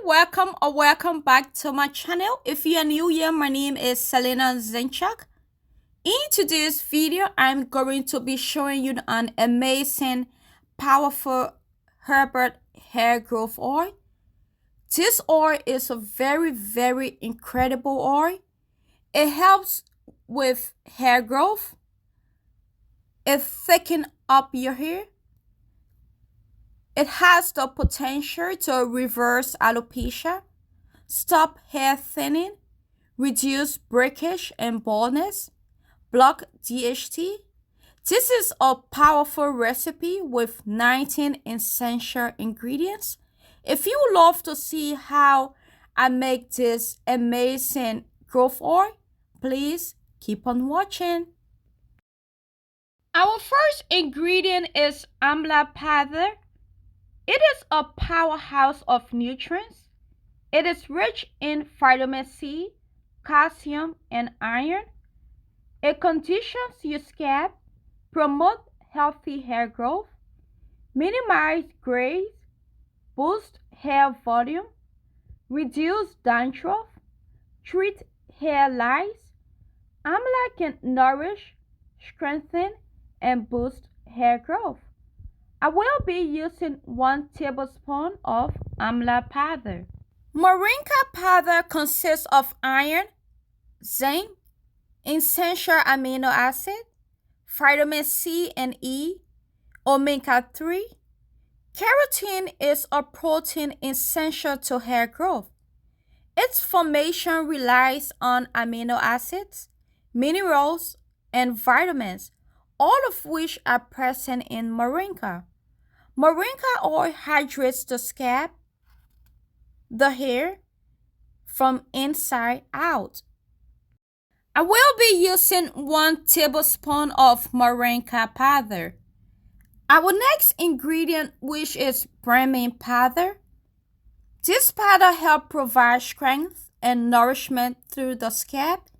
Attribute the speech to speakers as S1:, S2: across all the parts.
S1: welcome or welcome back to my channel. If you are new here, my name is Selena Zenchak. In today's video, I'm going to be showing you an amazing, powerful herbal hair growth oil. This oil is a very incredible oil. It helps with hair growth. It thickens up your hair. It has the potential to reverse alopecia, stop hair thinning, reduce breakage and baldness, block DHT. This is a powerful recipe with 19 essential ingredients. If you would love to see how I make this amazing growth oil, please keep on watching. Our first ingredient is Amla powder. It is a powerhouse of nutrients. It is rich in vitamin C, calcium, and iron. It conditions your scalp, promotes healthy hair growth, minimize grays, boost hair volume, reduce dandruff, treat hair lice. Amla can nourish, strengthen, and boost hair growth. I will be using 1 tablespoon of Amla powder. Moringa powder consists of iron, zinc, essential amino acid, vitamin C and E, omega-3. Keratin is a protein essential to hair growth. Its formation relies on amino acids, minerals, and vitamins, all of which are present in moringa. Moringa oil hydrates the scalp, the hair, from inside out. I will be using 1 tablespoon of moringa powder. Our next ingredient, which is Brahmi powder. This powder helps provide strength and nourishment through the scalp,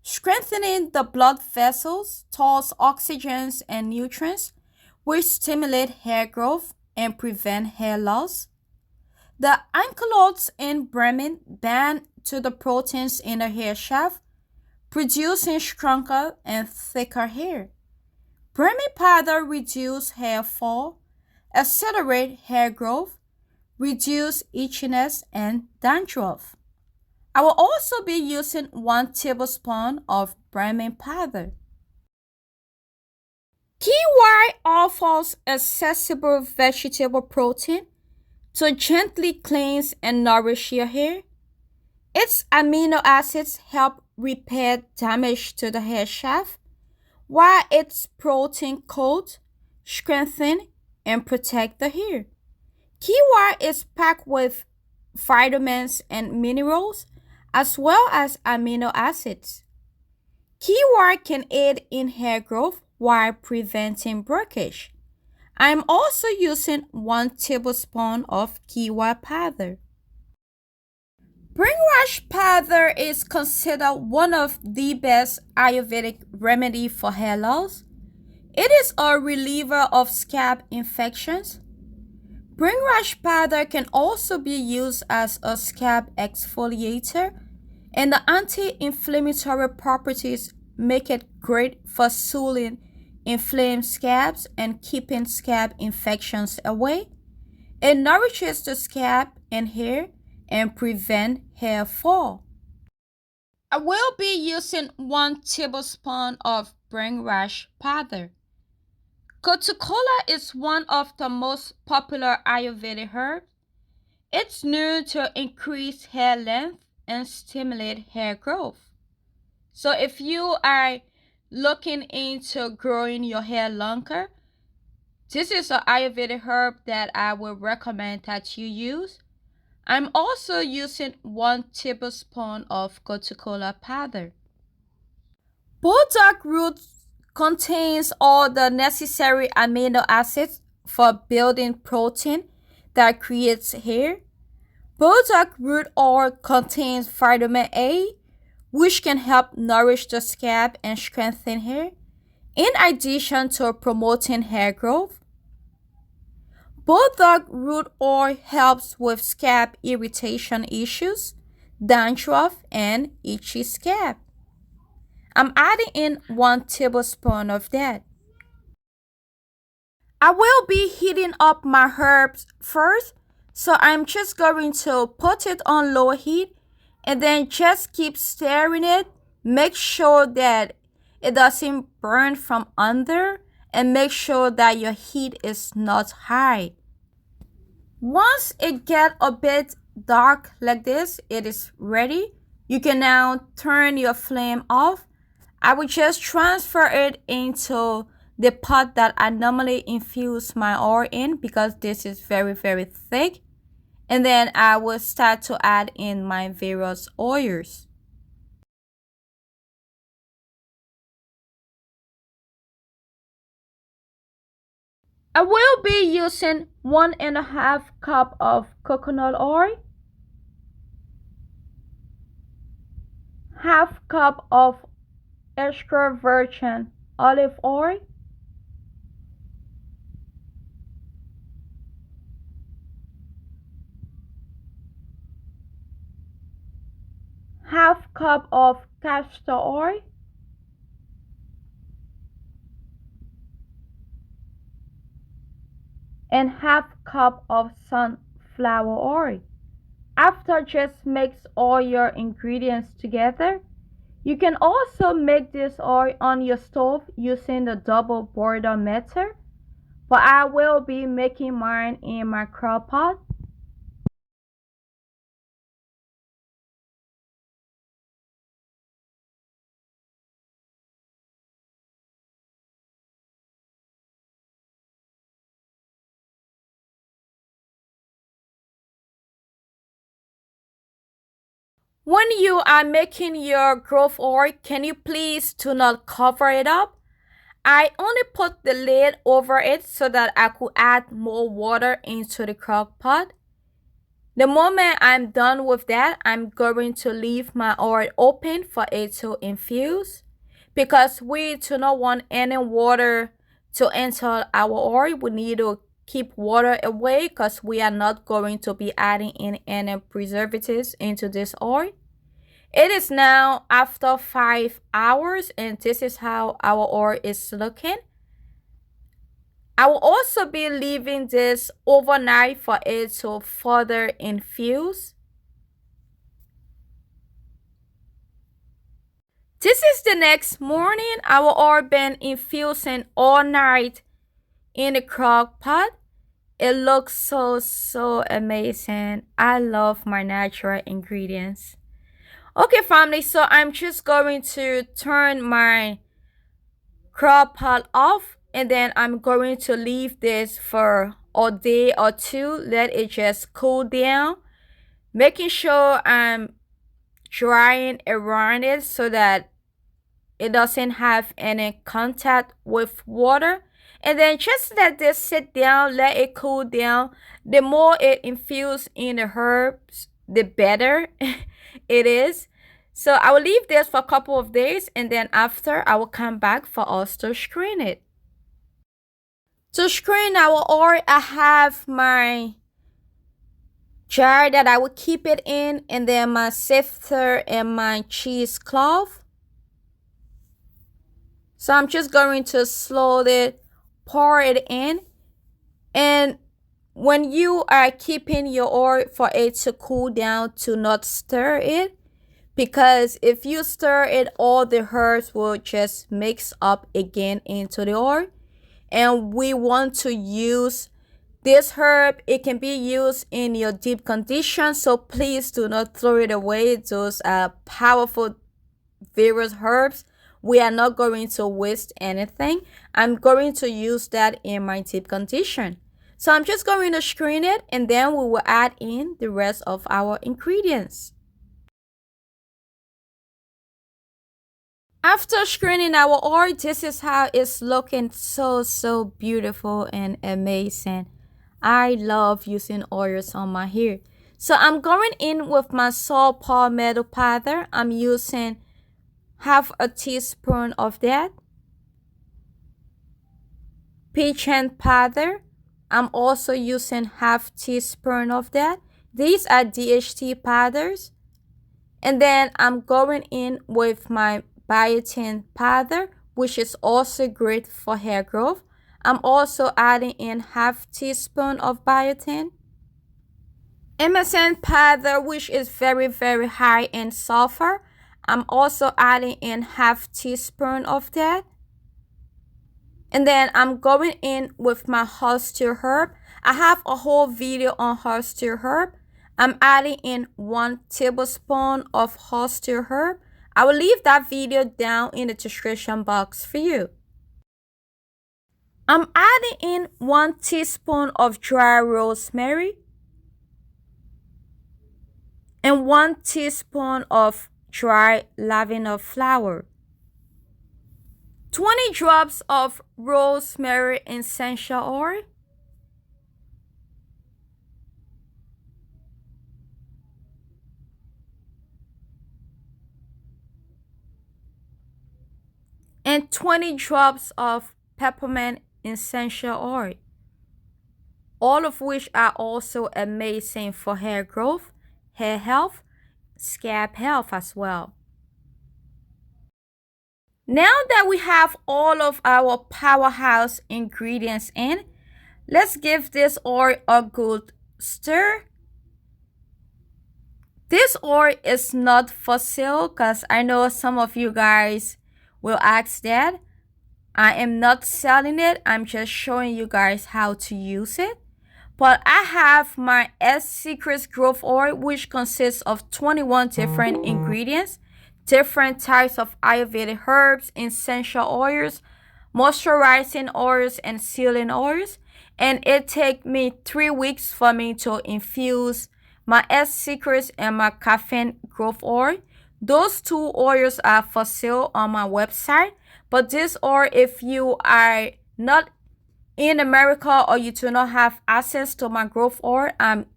S1: strengthening the blood vessels towards oxygen and nutrients, which stimulate hair growth and prevent hair loss. The alkaloids in Brahmi bind to the proteins in the hair shaft, producing stronger and thicker hair. Brahmi powder reduces hair fall, accelerate hair growth, reduce itchiness and dandruff. I will also be using 1 tablespoon of Brahmi powder. Quinoa offers accessible vegetable protein to gently cleanse and nourish your hair. Its amino acids help repair damage to the hair shaft, while its protein coat, strengthen, and protect the hair. Quinoa is packed with vitamins and minerals, as well as amino acids. Quinoa can aid in hair growth while preventing breakage. I am also using 1 tablespoon of quinoa powder. Bhringaraj powder is considered one of the best Ayurvedic remedies for hair loss. It is a reliever of scalp infections. Bhringaraj powder can also be used as a scalp exfoliator, and the anti-inflammatory properties make it great for soothing inflamed scalps and keeping scalp infections away. It nourishes the scalp and hair and prevent hair fall. I will be using 1 tablespoon of Bhringaraj powder. Gotu kola is one of the most popular Ayurvedic herbs. It's known to increase hair length and stimulate hair growth. So if you are looking into growing your hair longer, this is an Ayurvedic herb that I would recommend that you use. I'm also using 1 tablespoon of Gotu kola powder. Burdock root contains all the necessary amino acids for building protein that creates hair. Burdock root oil contains vitamin A, which can help nourish the scalp and strengthen hair, in addition to promoting hair growth. Bulldog root oil helps with scalp irritation issues, dandruff, and itchy scalp. I'm adding in 1 tablespoon of that. I will be heating up my herbs first, so I'm just going to put it on low heat and then just keep stirring it. Make sure that it doesn't burn from under and make sure that your heat is not high. Once it gets a bit dark like this, it is ready. You can now turn your flame off. I will just transfer it into the pot that I normally infuse my oil in because this is very, very thick. And then I will start to add in my various oils. I will be using 1.5 cup of coconut oil, half cup of extra virgin olive oil, half cup of castor oil, and half cup of sunflower oil. After just mix all your ingredients together, you can also make this oil on your stove using the double boiler method, but I will be making mine in my crock pot. When you are making your growth oil, can you please do not cover it up? I only put the lid over it so that I could add more water into the crock pot. The moment I'm done with that, I'm going to leave my oil open for it to infuse because we do not want any water to enter our oil. We need to keep water away because we are not going to be adding in any preservatives into this oil. It is now after 5 hours and this is how our oil is looking. I will also be leaving this overnight for it to further infuse. This is the next morning. Our oil been infusing all night in the crock pot. It looks so amazing. I love my natural ingredients. Okay, family, so I'm just going to turn my crock pot off and then I'm going to leave this for a day or two. Let it just cool down. Making sure I'm drying around it so that it doesn't have any contact with water. And then just let this sit down, let it cool down. The more it infuses in the herbs, the better it is. So I will leave this for a couple of days and then after I will come back for us to screen it. To screen our oil, I have my jar that I will keep it in and then my sifter and my cheesecloth. So I'm just going to slowly pour it in. And when you are keeping your oil for it to cool down, to not stir it. Because if you stir it, all the herbs will just mix up again into the oil. And we want to use this herb. It can be used in your deep condition. So please do not throw it away. Those are powerful various herbs. We are not going to waste anything. I'm going to use that in my deep condition. So I'm just going to screen it and then we will add in the rest of our ingredients. After screening our oil, this is how it's looking. So beautiful and amazing. I love using oils on my hair. So I'm going in with my salt palmetto powder. I'm using half a teaspoon of that. Pygeum powder, I'm also using half teaspoon of that. These are DHT powders. And then I'm going in with my Biotin powder, which is also great for hair growth. I'm also adding in half teaspoon of Biotin. MSM powder, which is very high in sulfur. I'm also adding in half teaspoon of that. And then I'm going in with my Horsetail herb. I have a whole video on Horsetail herb. I'm adding in 1 tablespoon of Horsetail herb. I will leave that video down in the description box for you. I'm adding in 1 teaspoon of dry rosemary and 1 teaspoon of dry lavender flower. 20 drops of rosemary essential oil. And 20 drops of peppermint essential oil, all of which are also amazing for hair growth, hair health, scalp health as well. Now that we have all of our powerhouse ingredients in, let's give this oil a good stir. This oil is not for sale because I know some of you guys will ask that. I am not selling it. I'm just showing you guys how to use it. But I have my Secrets Growth Oil, which consists of 21 different ingredients, different types of Ayurvedic herbs, essential oils, moisturizing oils, and sealing oils. And it takes me 3 weeks for me to infuse my Secrets and my Caffeine Growth Oil. Those 2 oils are for sale on my website. But this oil, if you are not in America or you do not have access to my growth oil, I'm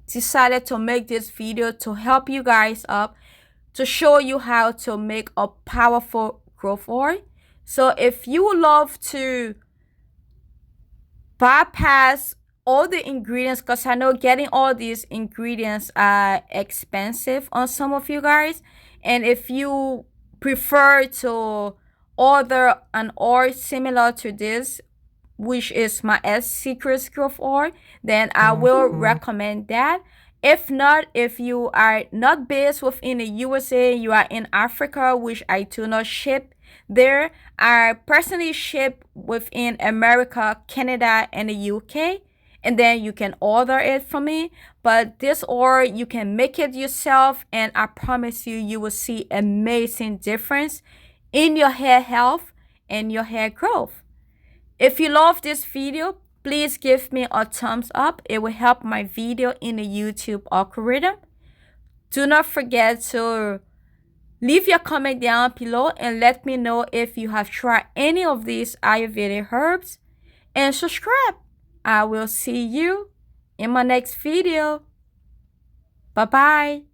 S1: decided to make this video to help you guys up, to show you how to make a powerful growth oil. So if you love to bypass all the ingredients, because I know getting all these ingredients are expensive on some of you guys, and if you prefer to order an oil similar to this, which is my Secrets Growth Oil, then I will recommend that. If not, if you are not based within the USA, you are in Africa, which I do not ship there. I personally ship within America, Canada, and the UK. And then you can order it from me. But this oil, you can make it yourself, and I promise you, you will see amazing difference in your hair health and your hair growth. If you love this video, please give me a thumbs up. It will help my video in the YouTube algorithm. Do not forget to leave your comment down below and let me know if you have tried any of these Ayurvedic herbs. And subscribe. I will see you in my next video. Bye-bye.